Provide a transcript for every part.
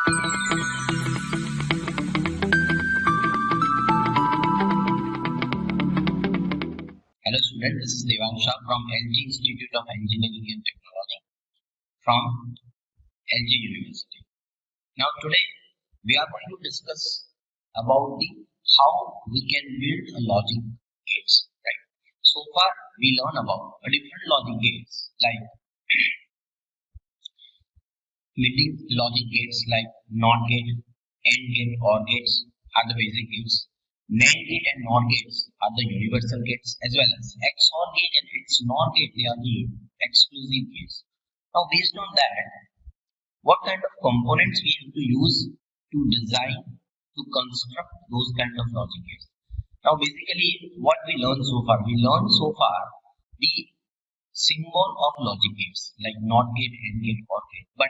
Hello students, this is Devansha from LG Institute of Engineering and Technology from LG University. Now today we are going to discuss about how we can build a logic gates. Right. So far we learn about different logic gates like building logic gates like NOT gate, AND gate, OR gates are the basic gates. NAND gate and NOR gates are the universal gates, as well as XOR gate and XNOR gate, they are the exclusive gates. Now based on that, what kind of components we have to use to design, to construct those kind of logic gates. Now basically what we learned so far, the symbol of logic gates like NOT gate, AND gate, OR gate. But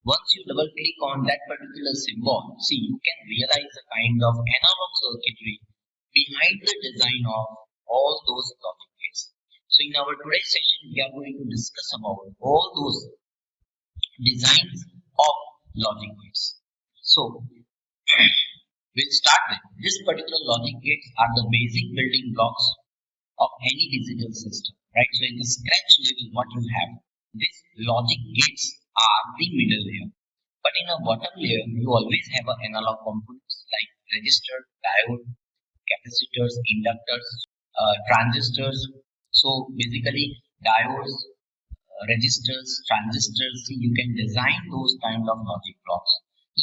once you double click on that particular symbol, see, you can realize the kind of analog circuitry behind the design of all those logic gates. So in our today's session, we are going to discuss about all those designs of logic gates. So we'll start with this particular logic gates are the basic building blocks of any digital system, right? So in the scratch level, what you have, these logic gates are the middle layer, but in a bottom layer you always have an analog components like resistor, diode, capacitors, inductors, transistors. So basically diodes, resistors, transistors, you can design those kind of logic blocks.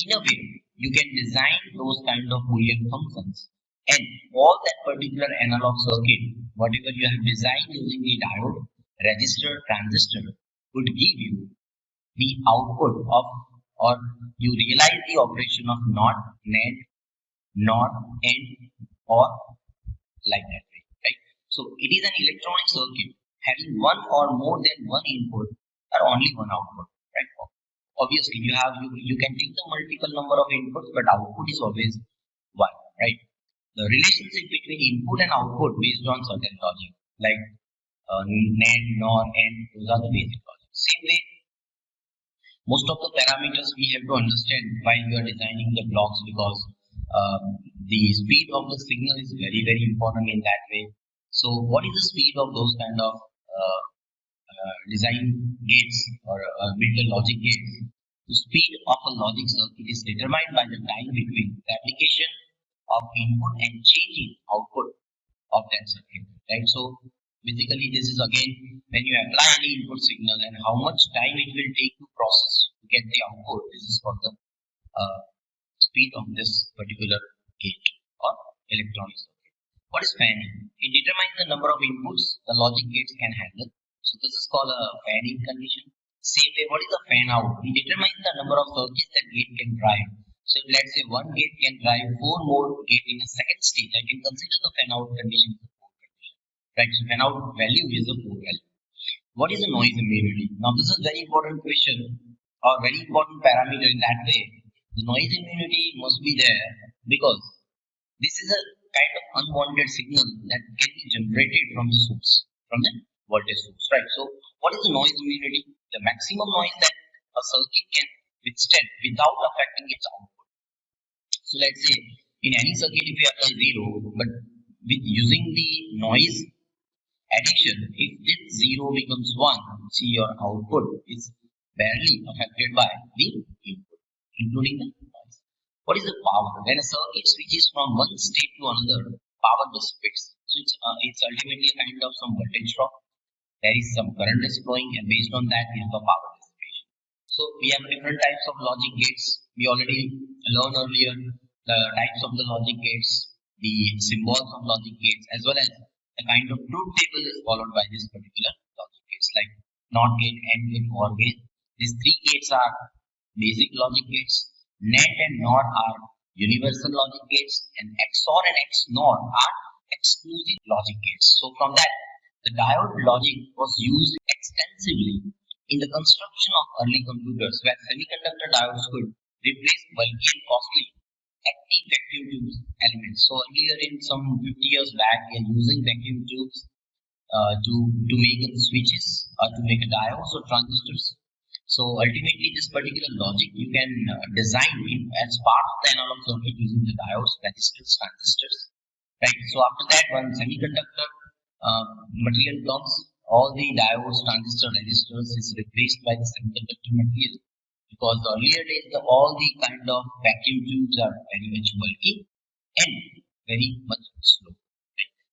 In a way you can design those kind of Boolean functions, and all that particular analog circuit, whatever you have designed using the diode, resistor, transistor, would give you the output of, or you realize the operation of NOT, NAND, NOR, AND, or like that way, right? So it is an electronic circuit having one or more than one input or only one output, right? Obviously you can take the multiple number of inputs, but output is always one, right? The relationship between input and output based on certain logic like NAND, NOR, AND, those are the basic logic. Same way, most of the parameters we have to understand while we are designing the blocks, because the speed of the signal is very important in that way. So what is the speed of those kind of design gates or build a logic gates? The speed of a logic circuit is determined by the time between the application of input and change in output of that circuit, right? So basically this is again when you apply any input signal and how much time it will take to process to get the output. This is for the speed of this particular gate or electronic circuit. What is fanning? It determines the number of inputs the logic gates can handle. So this is called a fanning condition. Same way, what is a fan out? It determines the number of circuits that gate can drive. So let's say one gate can drive 4 more gates in a second stage. I can consider the fan out condition as a 4 condition. Right, so fan out value is a 4 value. What is the noise immunity? Now this is very important question or very important parameter in that way. The noise immunity must be there because this is a kind of unwanted signal that can be generated from the source, from the voltage source, right? So what is the noise immunity? The maximum noise that a circuit can withstand without affecting its output. So let's say in any circuit if you apply 0, but with using the noise addition, if this 0 becomes 1, see your output is barely affected by the input, including the noise. What is the power? When a circuit switches from one state to another, power dissipates. So it's ultimately a kind of some voltage drop. There is some current is flowing, and based on that we have a power dissipation. So we have different types of logic gates. We already learned earlier the types of the logic gates, the symbols of logic gates, as well as a kind of truth table is followed by this particular logic gates like NOT gate, AND gate, OR gate. These 3 gates are basic logic gates. NAND and NOR are universal logic gates, and XOR and XNOR are exclusive logic gates. So from that, the diode logic was used extensively in the construction of early computers, where semiconductor diodes could replace bulky and costly active vacuum tubes elements. So earlier in some 50 years back, we are using vacuum tubes to make switches or to make diodes or transistors. So ultimately, this particular logic you can design in as part of the analog circuit using the diodes, resistors, transistors, right? So after that, when semiconductor material comes, all the diodes, transistor, resistors is replaced by the semiconductor material, because the earlier days, all the kind of vacuum tubes are very much bulky and very much slow.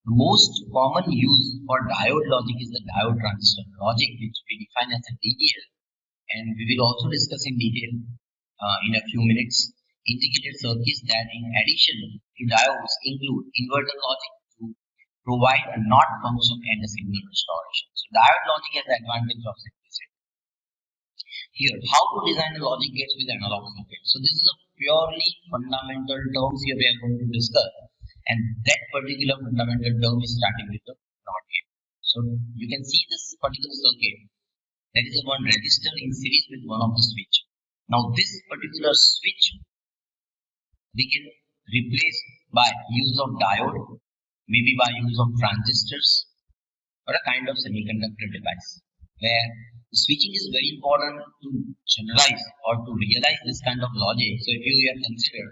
The most common use for diode logic is the diode transistor logic, which we define as a DTL, and we will also discuss in detail in a few minutes. Integrated circuits that, in addition to diodes, include inverter logic to provide a NOT function and a signal restoration. So diode logic has the advantage of simplicity. Here, how to design a logic gates with analog circuit. So this is a purely fundamental terms here we are going to discuss, and that particular fundamental term is starting with the NOT gate. So you can see this particular circuit. There is a one resistor in series with one of the switch. Now this particular switch we can replace by use of diode, maybe by use of transistors, or a kind of semiconductor device, where switching is very important to generalize or to realize this kind of logic. So if you consider,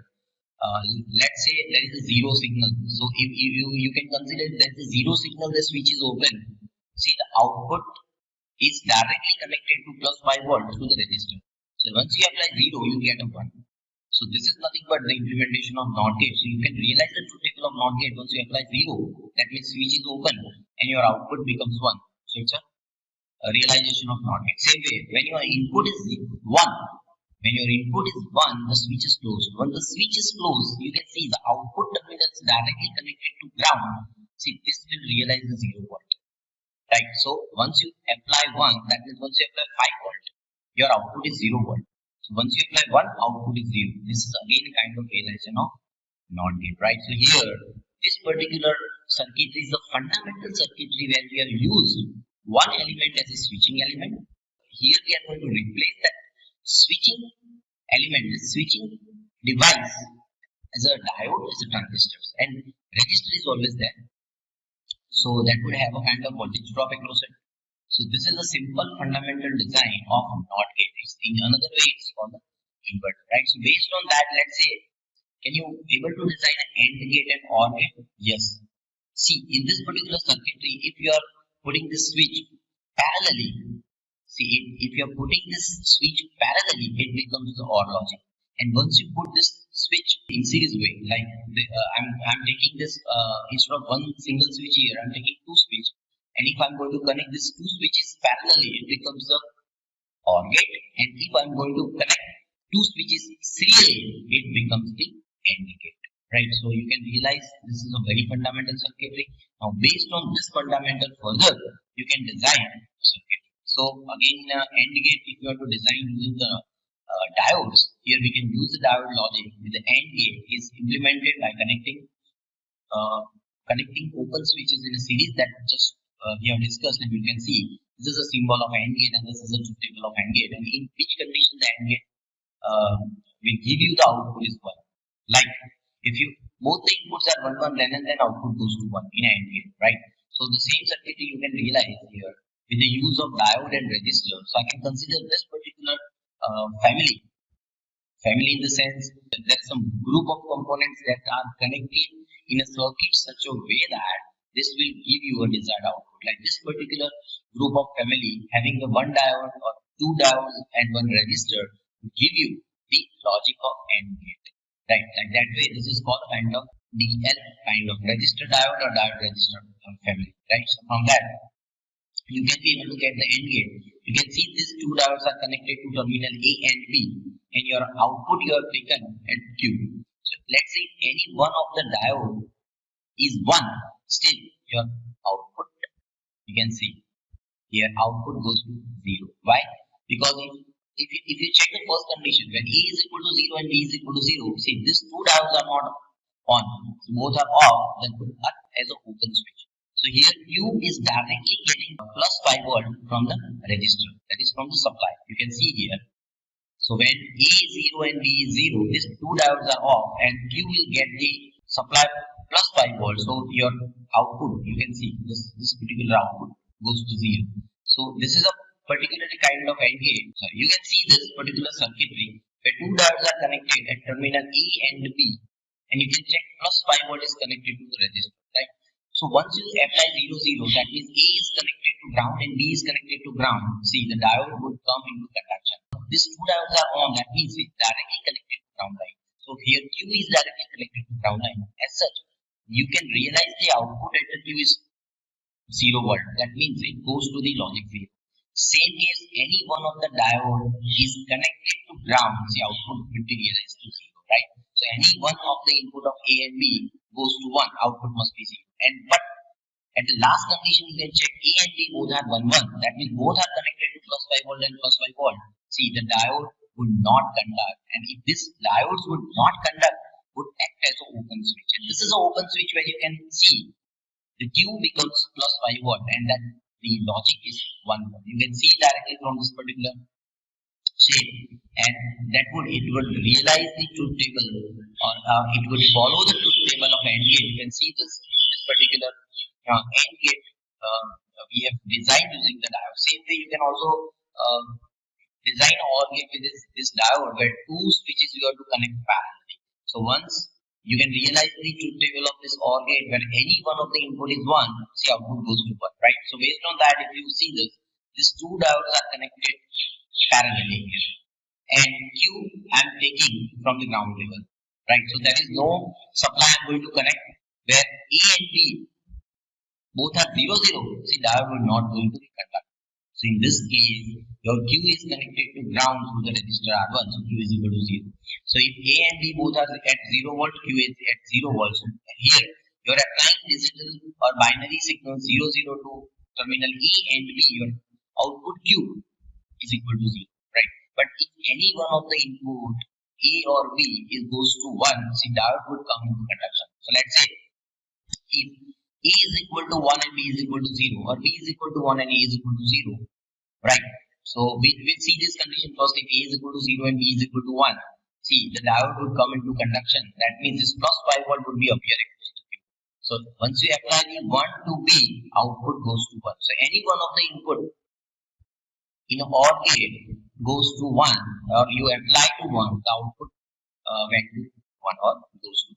let's say there is a zero signal. So if you can consider there is a zero signal, the switch is open. See, the output is directly connected to plus 5 volts to the resistor. So once you apply 0, you get a 1. So this is nothing but the implementation of NOT gate. So you can realize the truth table of NOT gate. Once you apply 0, that means switch is open and your output becomes 1. So it's a realization of NOT gate. Same way, when your input is 1, the switch is closed. When the switch is closed, you can see the output terminal is directly connected to ground. See, this will realize the 0 volt. Right. So once you apply 1, that means once you apply 5 volt, your output is 0 volt. So once you apply 1, output is 0. This is again a kind of realization of NOT gate, right? So here, this particular circuitry is the fundamental circuitry where we have used one element as a switching element. Here we are going to replace that switching element, the switching device, as a diode, as a transistor, and resistor is always there. So that would have a kind of voltage drop across it. So this is a simple fundamental design of NOT gate. In another way, it's called the inverter, right? So based on that, let's say, can you able to design an AND gate and OR gate? Yes. See, in this particular circuitry, if you are putting this switch parallelly, see, if you are putting this switch parallelly, it becomes the OR logic. And once you put this switch in series way, like I'm taking this instead of one single switch here, I'm taking two switch, and if I'm going to connect these two switches parallelly, it becomes the OR gate. And if I'm going to connect two switches serially, it becomes the AND gate, right? So you can realize this is a very fundamental circuitry. Now based on this fundamental further, you can design a circuit. So again, AND gate, if you are to design using the diodes, here we can use the diode logic with the AND gate is implemented by connecting open switches in a series that just we have discussed, and you can see this is a symbol of AND gate and this is a truth table of AND gate, and in which condition the AND gate will give you the output is 1. Like if you both the inputs are 1 1, then output goes to 1 in AND gate, right? So the same circuitry you can realize here with the use of diode and resistor. So I can consider this particular family in the sense that there's some group of components that are connected in a circuit such a way that this will give you a desired output. Like this particular group of family having the one diode or two diodes and one resistor will give you the logic of AND gate, right? Like that way, this is called a kind of DL, kind of resistor diode or diode resistor family, right? So from that, you can be able to get the AND gate. You can see these two diodes are connected to terminal A and B, and your output you have taken at Q. So let's say any one of the diode is 1, still your output, you can see here output goes to 0. Why? Because if you check the first condition, when A is equal to 0 and B is equal to 0, see these two diodes are not on, so both are off, then put up as an open switch. So here Q is directly getting plus 5 volt from the resistor, that is from the supply. You can see here. So when A is 0 and B is 0, these two diodes are off and Q will get the supply plus 5 volts. So your output, you can see this particular output goes to 0. So this is a particular kind of AND gate. So you can see this particular circuitry where two diodes are connected at terminal A and B, and you can check plus 5 volt is connected to the resistor, right? So once you apply 0 0, that means A is connected to ground and B is connected to ground. See, the diode would come into conduction. These two diodes are on, that means it's directly connected to ground line. So here Q is directly connected to ground line. As such, you can realize the output at the Q is 0 volt. That means it goes to the logic 0. Same case, any one of the diode is connected to ground, the output will be realized to 0, right? So any one of the input of A and B goes to 1, output must be 0. And but at the last condition, you can check A and B both are 1 1. That means both are connected to plus 5 volt and plus 5 volt. See, the diode would not conduct, and if this diodes would not conduct, would act as an open switch. And this is an open switch where you can see the Q becomes plus 5 volt, and then the logic is 1 volt. You can see directly from this particular shape, and that would realize the truth table, or it would follow the truth table of AND gate. You can see this particular AND gate we have designed using the diode. Same way, you can also design OR gate with this diode where two switches you have to connect parallelly. So once you can realize the truth table of this OR gate where any one of the input is 1, see output goes to 1, right? So based on that, if you see this, these two diodes are connected parallelly here. And Q I am taking from the ground level, right? So there is no supply I am going to connect where A and B both are 0 0. See, diode will not going to be conducted. So in this case, your Q is connected to ground through the resistor R1, so Q is equal to 0. So if A and B both are at 0 volt, Q is at 0 volt. So here you are applying digital or binary signal 0 0 to terminal A and B, your output Q is equal to 0, right? But if any one of the input A or B goes to 1, see diode would come into conduction. So let's say if A is equal to 1 and B is equal to 0, or B is equal to 1 and A is equal to 0, right? So we will see this condition first. If A is equal to 0 and B is equal to 1, see the diode would come into conduction. That means this plus 5 volt would be appearing close to Q. So once you apply the 1 to B, output goes to 1. So any one of the input in a OR gate goes to 1, or you apply to 1, the output went to 1 or goes to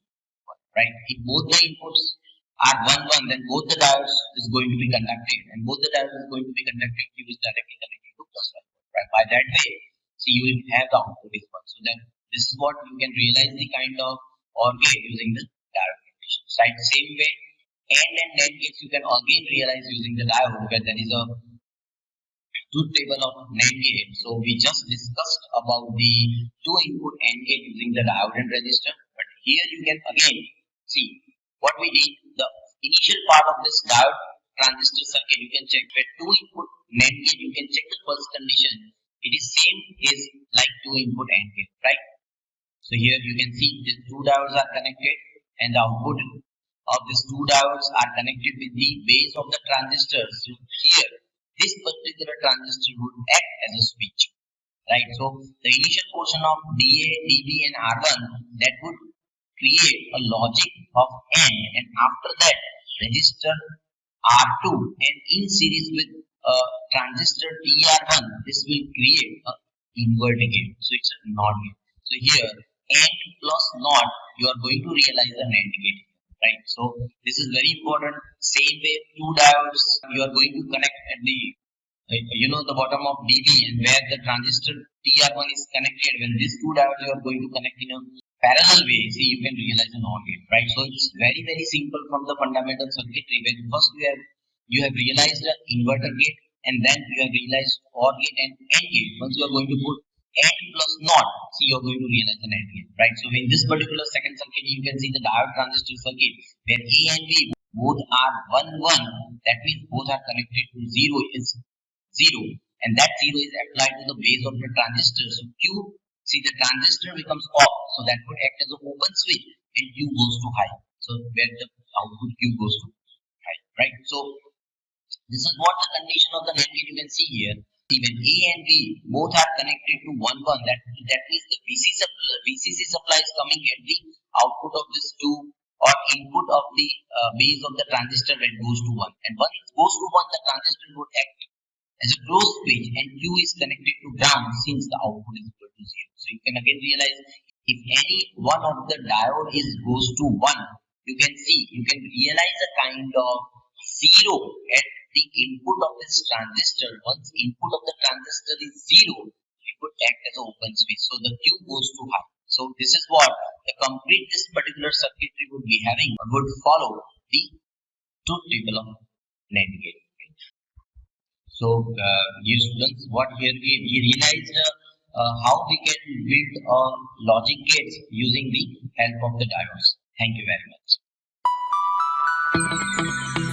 1, right? If both the inputs are 1 1, then both the diodes is going to be conducted, and both the diodes is going to be conducted, Q is directly connected to plus 1, right? By that way, see you will have the output is 1. So then this is what you can realize the kind of OR gate using the diode conditions, right? Same way, AND and NAND gates you can again realize using the diode where there is a truth table of NAND gate. So we just discussed about the two input AND gate using the diode and resistor, but here you can again see what we did. The initial part of this diode transistor circuit you can check where two input NAND gate, you can check the first condition. It is same is like two input AND gate, right? So here you can see these two diodes are connected, and the output of these two diodes are connected with the base of the transistor. So here this particular transistor would act as a switch, right? So the initial portion of DA, DB and R1 that would create a logic of N, and after that resistor R2 and in series with a transistor TR1, this will create a inverter gate. So it's a NOT gate. So here AND plus NOT, you are going to realize a NAND gate, right? So this is very important. Same way, two diodes you are going to connect at the the bottom of DB, and where the transistor TR1 is connected. When these two diodes you are going to connect in a parallel way, see you can realize a NOT gate, right? So it's very very simple from the fundamental circuitry. When first you have realized the inverter gate, and then you have realized OR gate and AND gate. Once you are going to put AND plus NOT, see you are going to realize the NAND gate, right? So in this particular second circuit, you can see the diode transistor circuit where A and B both are 1 1. That means both are connected to 0 is 0, and that 0 is applied to the base of the transistor. So Q, see the transistor becomes off, so that would act as an open switch, and Q goes to high. So where the output Q goes to high, right? So this is what the condition of the NAND gate you can see here. See, when A and B both are connected to 1 1, that means the VCC supply is coming at the output of this 2 or input of the base of the transistor when it goes to 1, and when it goes to 1, the transistor would act as a closed page and Q is connected to ground since the output is equal to 0. So you can again realize if any one of the diode is goes to 1, you can realize a kind of 0 at the input of this transistor. Once input of the transistor is 0, it would act as an open switch. So the Q goes to high. So this is what the complete this particular circuitry would be having or would follow the truth table of NAND gate. So, you students, what here we realized how we can build logic gates using the help of the diodes. Thank you very much.